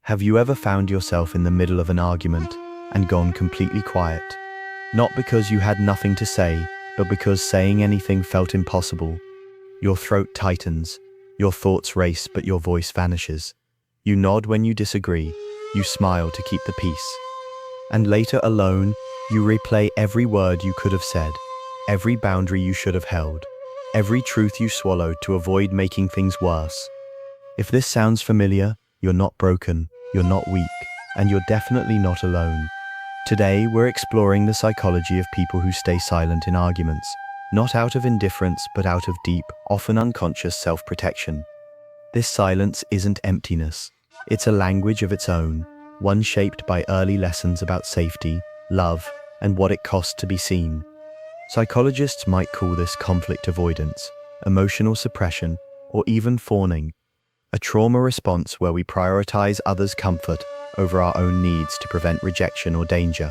Have you ever found yourself in the middle of an argument and gone completely quiet? Not because you had nothing to say, but because saying anything felt impossible. Your throat tightens, your thoughts race, but your voice vanishes. You nod when you disagree, you smile to keep the peace. And later, alone, you replay every word you could have said, every boundary you should have held, every truth you swallowed to avoid making things worse. If this sounds familiar, you're not broken, you're not weak, and you're definitely not alone. Today, we're exploring the psychology of people who stay silent in arguments, not out of indifference, but out of deep, often unconscious self-protection. This silence isn't emptiness. It's a language of its own, one shaped by early lessons about safety, love, and what it costs to be seen. Psychologists might call this conflict avoidance, emotional suppression, or even fawning, a trauma response where we prioritize others' comfort over our own needs to prevent rejection or danger.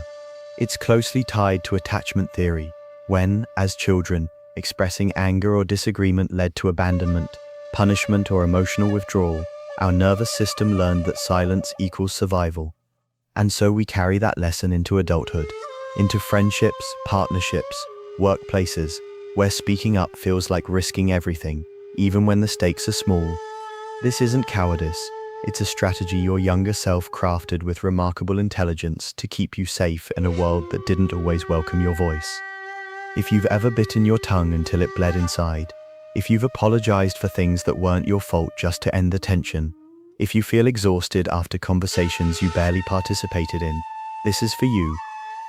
It's closely tied to attachment theory, when, as children, expressing anger or disagreement led to abandonment, punishment, or emotional withdrawal, our nervous system learned that silence equals survival. And so we carry that lesson into adulthood, into friendships, partnerships, workplaces, where speaking up feels like risking everything, even when the stakes are small. This isn't cowardice, it's a strategy your younger self crafted with remarkable intelligence to keep you safe in a world that didn't always welcome your voice. If you've ever bitten your tongue until it bled inside, if you've apologized for things that weren't your fault just to end the tension, if you feel exhausted after conversations you barely participated in, this is for you.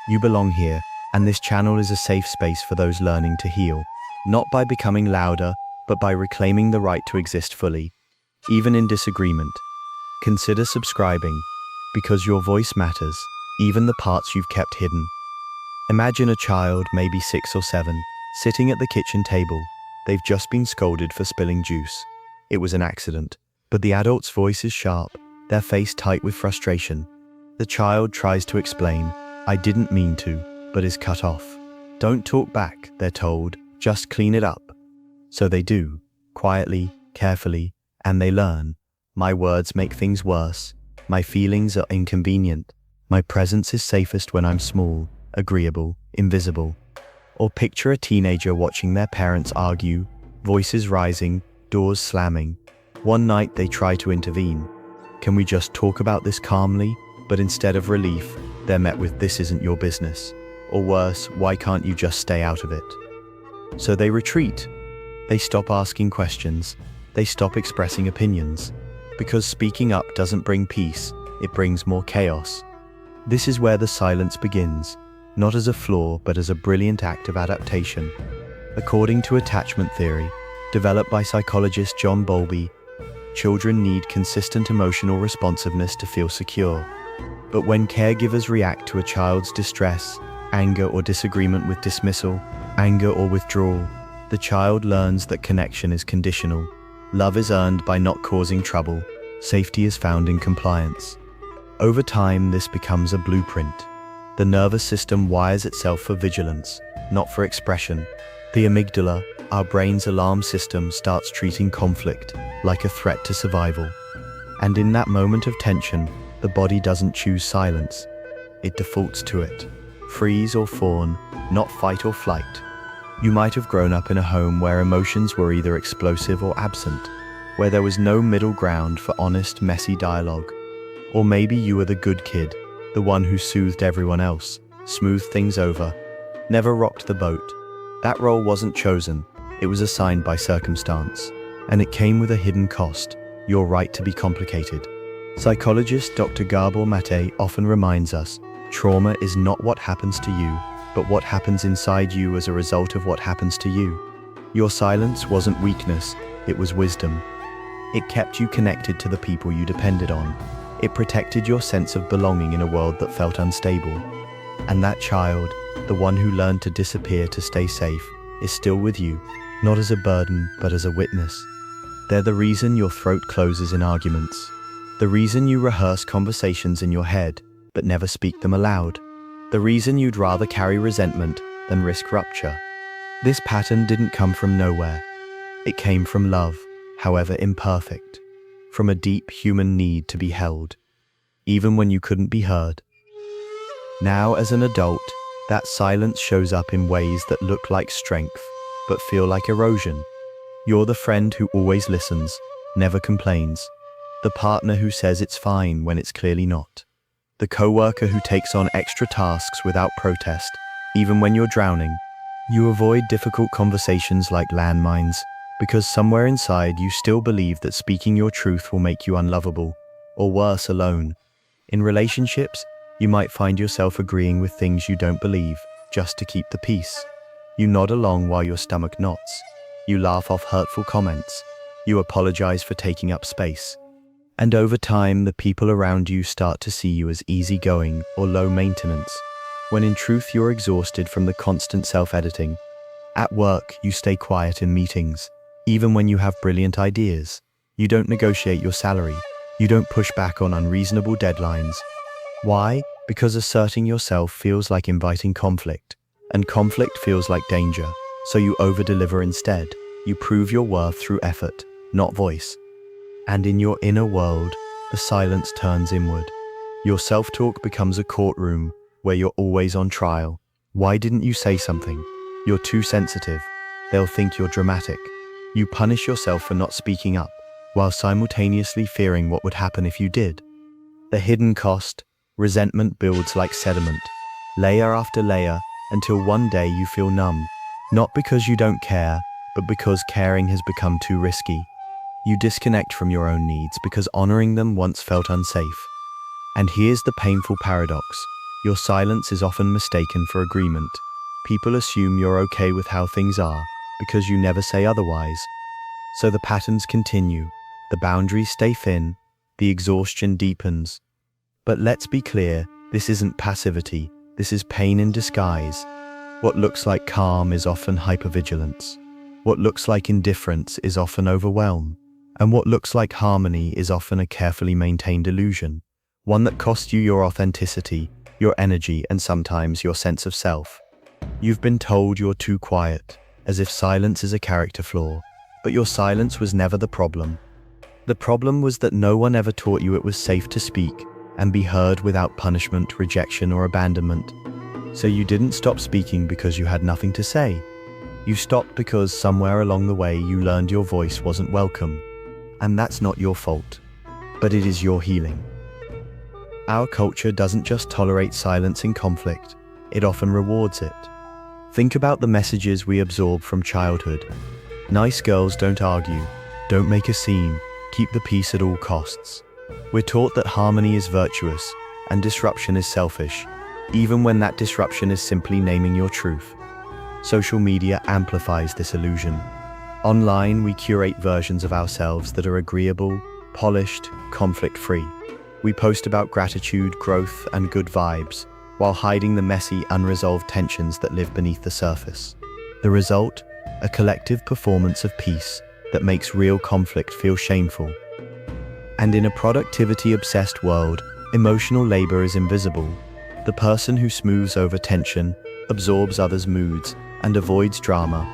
You belong here, and this channel is a safe space for those learning to heal, not by becoming louder, but by reclaiming the right to exist fully, even in disagreement. Consider subscribing, because your voice matters, even the parts you've kept hidden. Imagine a child, maybe 6 or 7, sitting at the kitchen table. They've just been scolded for spilling juice. It was an accident. But the adult's voice is sharp, their face tight with frustration. The child tries to explain, "I didn't mean to," but is cut off. "Don't talk back," they're told, "just clean it up." So they do, quietly, carefully, and they learn. My words make things worse. My feelings are inconvenient. My presence is safest when I'm small, agreeable, invisible. Or picture a teenager watching their parents argue, voices rising, doors slamming. One night they try to intervene. "Can we just talk about this calmly?" But instead of relief, they're met with, "This isn't your business." Or worse, "Why can't you just stay out of it?" So they retreat. They stop asking questions. They stop expressing opinions. Because speaking up doesn't bring peace, it brings more chaos. This is where the silence begins, not as a flaw, but as a brilliant act of adaptation. According to attachment theory, developed by psychologist John Bowlby, children need consistent emotional responsiveness to feel secure. But when caregivers react to a child's distress, anger or disagreement with dismissal, anger or withdrawal, the child learns that connection is conditional. Love is earned by not causing trouble. Safety is found in compliance. Over time, this becomes a blueprint. The nervous system wires itself for vigilance, not for expression. The amygdala, our brain's alarm system, starts treating conflict like a threat to survival. And in that moment of tension, the body doesn't choose silence. It defaults to it. Freeze or fawn, not fight or flight. You might have grown up in a home where emotions were either explosive or absent, where there was no middle ground for honest, messy dialogue. Or maybe you were the good kid, the one who soothed everyone else, smoothed things over, never rocked the boat. That role wasn't chosen, it was assigned by circumstance. And it came with a hidden cost, your right to be complicated. Psychologist Dr. Gabor Mate often reminds us, trauma is not what happens to you, but what happens inside you as a result of what happens to you. Your silence wasn't weakness, it was wisdom. It kept you connected to the people you depended on. It protected your sense of belonging in a world that felt unstable. And that child, the one who learned to disappear to stay safe, is still with you, not as a burden, but as a witness. They're the reason your throat closes in arguments. The reason you rehearse conversations in your head, but never speak them aloud. The reason you'd rather carry resentment than risk rupture. This pattern didn't come from nowhere. It came from love, however imperfect, from a deep human need to be held. even when you couldn't be heard. Now, as an adult, that silence shows up in ways that look like strength, but feel like erosion. You're the friend who always listens, never complains. The partner who says it's fine when it's clearly not. The coworker who takes on extra tasks without protest, even when you're drowning. You avoid difficult conversations like landmines, because somewhere inside you still believe that speaking your truth will make you unlovable, or worse, alone. In relationships, you might find yourself agreeing with things you don't believe, just to keep the peace. You nod along while your stomach knots. You laugh off hurtful comments. You apologize for taking up space. And over time, the people around you start to see you as easygoing or low maintenance, when in truth you're exhausted from the constant self-editing. At work, you stay quiet in meetings, even when you have brilliant ideas. You don't negotiate your salary. You don't push back on unreasonable deadlines. Why? Because asserting yourself feels like inviting conflict, and conflict feels like danger, so you over-deliver instead. You prove your worth through effort, not voice. And in your inner world, the silence turns inward. Your self-talk becomes a courtroom where you're always on trial. Why didn't you say something? You're too sensitive. They'll think you're dramatic. You punish yourself for not speaking up, while simultaneously fearing what would happen if you did. The hidden cost, resentment builds like sediment, layer after layer, until one day you feel numb, not because you don't care, but because caring has become too risky. You disconnect from your own needs because honoring them once felt unsafe. And here's the painful paradox. Your silence is often mistaken for agreement. People assume you're okay with how things are because you never say otherwise. So the patterns continue, the boundaries stay thin, the exhaustion deepens. But let's be clear, this isn't passivity, this is pain in disguise. What looks like calm is often hypervigilance. What looks like indifference is often overwhelm. And what looks like harmony is often a carefully maintained illusion, one that costs you your authenticity, your energy, and sometimes your sense of self. You've been told you're too quiet, as if silence is a character flaw, but your silence was never the problem. The problem was that no one ever taught you it was safe to speak and be heard without punishment, rejection, or abandonment. So you didn't stop speaking because you had nothing to say. You stopped because somewhere along the way you learned your voice wasn't welcome. And that's not your fault, but it is your healing. Our culture doesn't just tolerate silence in conflict, it often rewards it. Think about the messages we absorb from childhood. Nice girls don't argue, don't make a scene, keep the peace at all costs. We're taught that harmony is virtuous and disruption is selfish, even when that disruption is simply naming your truth. Social media amplifies this illusion. Online, we curate versions of ourselves that are agreeable, polished, conflict-free. We post about gratitude, growth, and good vibes, while hiding the messy, unresolved tensions that live beneath the surface. The result? A collective performance of peace that makes real conflict feel shameful. And in a productivity-obsessed world, emotional labor is invisible. The person who smooths over tension, absorbs others' moods, and avoids drama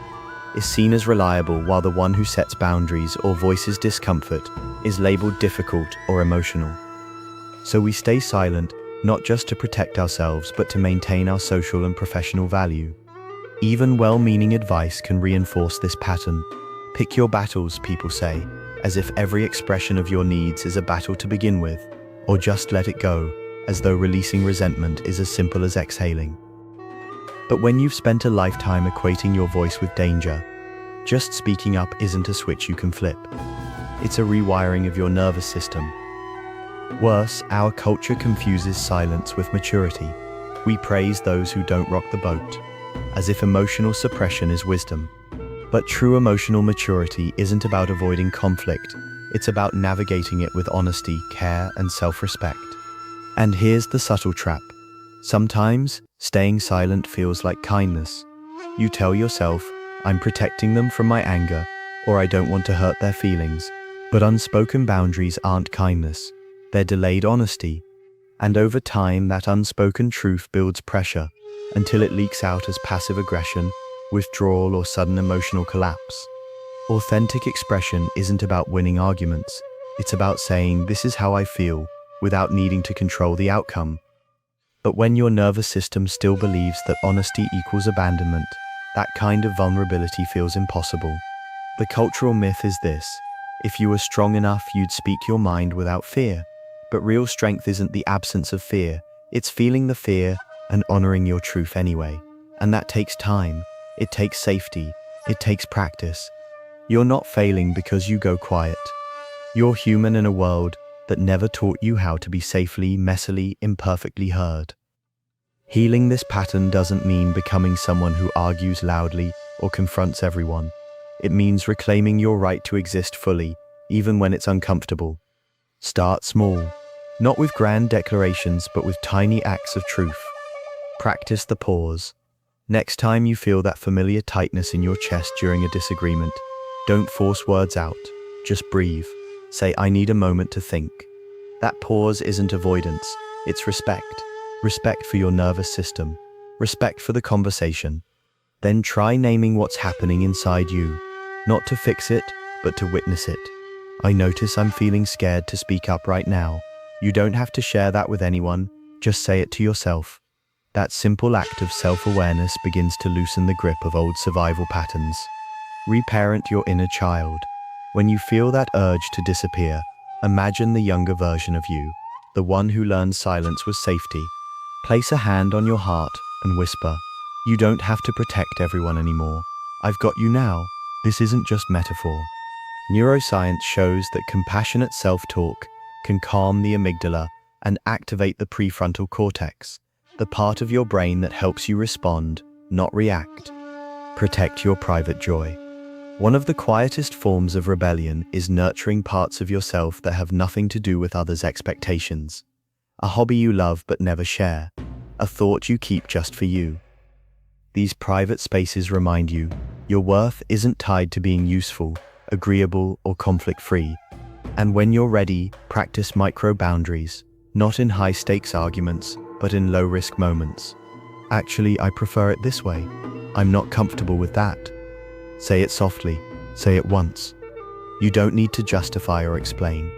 is seen as reliable, while the one who sets boundaries or voices discomfort is labeled difficult or emotional. So we stay silent, not just to protect ourselves, but to maintain our social and professional value. Even well-meaning advice can reinforce this pattern. Pick your battles, people say, as if every expression of your needs is a battle to begin with, or just let it go, as though releasing resentment is as simple as exhaling. But when you've spent a lifetime equating your voice with danger, just speaking up isn't a switch you can flip. It's a rewiring of your nervous system. Worse, our culture confuses silence with maturity. We praise those who don't rock the boat, as if emotional suppression is wisdom. But true emotional maturity isn't about avoiding conflict, it's about navigating it with honesty, care, and self-respect. And here's the subtle trap. Sometimes, staying silent feels like kindness. You tell yourself, I'm protecting them from my anger, or I don't want to hurt their feelings. But unspoken boundaries aren't kindness, they're delayed honesty. And over time, that unspoken truth builds pressure, until it leaks out as passive aggression, withdrawal, or sudden emotional collapse. Authentic expression isn't about winning arguments, it's about saying, this is how I feel, without needing to control the outcome. But when your nervous system still believes that honesty equals abandonment, that kind of vulnerability feels impossible. The cultural myth is this: if you were strong enough, you'd speak your mind without fear. But real strength isn't the absence of fear, it's feeling the fear and honoring your truth anyway. And that takes time, it takes safety, it takes practice. You're not failing because you go quiet. You're human in a world that never taught you how to be safely, messily, imperfectly heard. Healing this pattern doesn't mean becoming someone who argues loudly or confronts everyone. It means reclaiming your right to exist fully, even when it's uncomfortable. Start small, not with grand declarations, but with tiny acts of truth. Practice the pause. Next time you feel that familiar tightness in your chest during a disagreement, don't force words out, just breathe. Say, "I need a moment to think." That pause isn't avoidance, it's respect. Respect for your nervous system, respect for the conversation. Then try naming what's happening inside you, not to fix it, but to witness it. I notice I'm feeling scared to speak up right now. You don't have to share that with anyone, just say it to yourself. That simple act of self-awareness begins to loosen the grip of old survival patterns. Reparent your inner child. When you feel that urge to disappear, imagine the younger version of you, the one who learned silence was safety. Place a hand on your heart and whisper, "You don't have to protect everyone anymore. I've got you now." This isn't just metaphor. Neuroscience shows that compassionate self-talk can calm the amygdala and activate the prefrontal cortex, the part of your brain that helps you respond, not react. Protect your private joy. One of the quietest forms of rebellion is nurturing parts of yourself that have nothing to do with others' expectations. A hobby you love but never share. A thought you keep just for you. These private spaces remind you your worth isn't tied to being useful, agreeable, or conflict-free. And when you're ready, practice micro-boundaries, not in high-stakes arguments, but in low-risk moments. "Actually, I prefer it this way. I'm not comfortable with that." Say it softly, say it once. You don't need to justify or explain.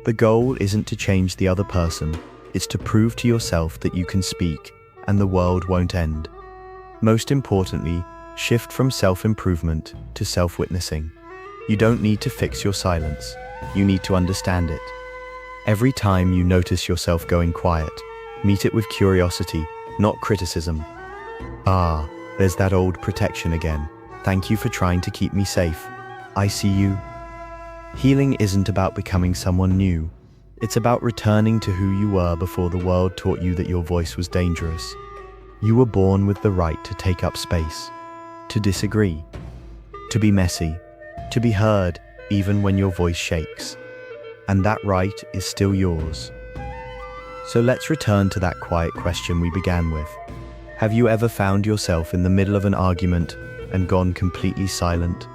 The goal isn't to change the other person, it's to prove to yourself that you can speak, and the world won't end. Most importantly, shift from self-improvement to self-witnessing. You don't need to fix your silence, you need to understand it. Every time you notice yourself going quiet, meet it with curiosity, not criticism. "Ah, there's that old protection again. Thank you for trying to keep me safe. I see you." Healing isn't about becoming someone new. It's about returning to who you were before the world taught you that your voice was dangerous. You were born with the right to take up space, to disagree, to be messy, to be heard even when your voice shakes. And that right is still yours. So let's return to that quiet question we began with. Have you ever found yourself in the middle of an argument and gone completely silent?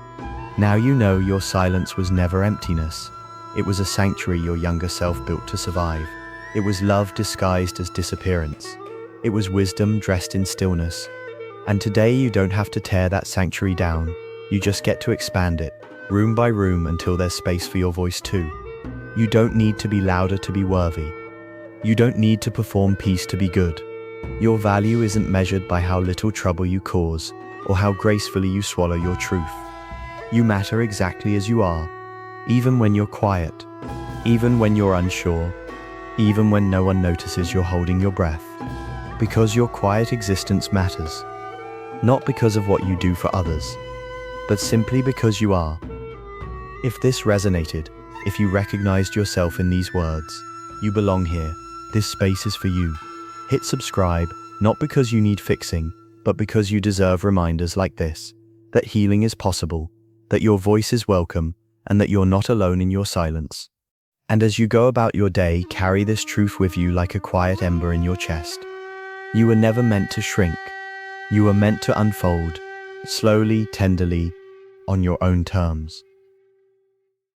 Now you know your silence was never emptiness. It was a sanctuary your younger self built to survive. It was love disguised as disappearance. It was wisdom dressed in stillness. And today you don't have to tear that sanctuary down. You just get to expand it, room by room, until there's space for your voice too. You don't need to be louder to be worthy. You don't need to perform peace to be good. Your value isn't measured by how little trouble you cause, or how gracefully you swallow your truth. You matter exactly as you are, even when you're quiet, even when you're unsure, even when no one notices you're holding your breath. Because your quiet existence matters, not because of what you do for others, but simply because you are. If this resonated, if you recognized yourself in these words, you belong here, this space is for you. Hit subscribe, not because you need fixing, but because you deserve reminders like this, that healing is possible, that your voice is welcome, and that you're not alone in your silence. And as you go about your day, carry this truth with you like a quiet ember in your chest. You were never meant to shrink. You were meant to unfold, slowly, tenderly, on your own terms.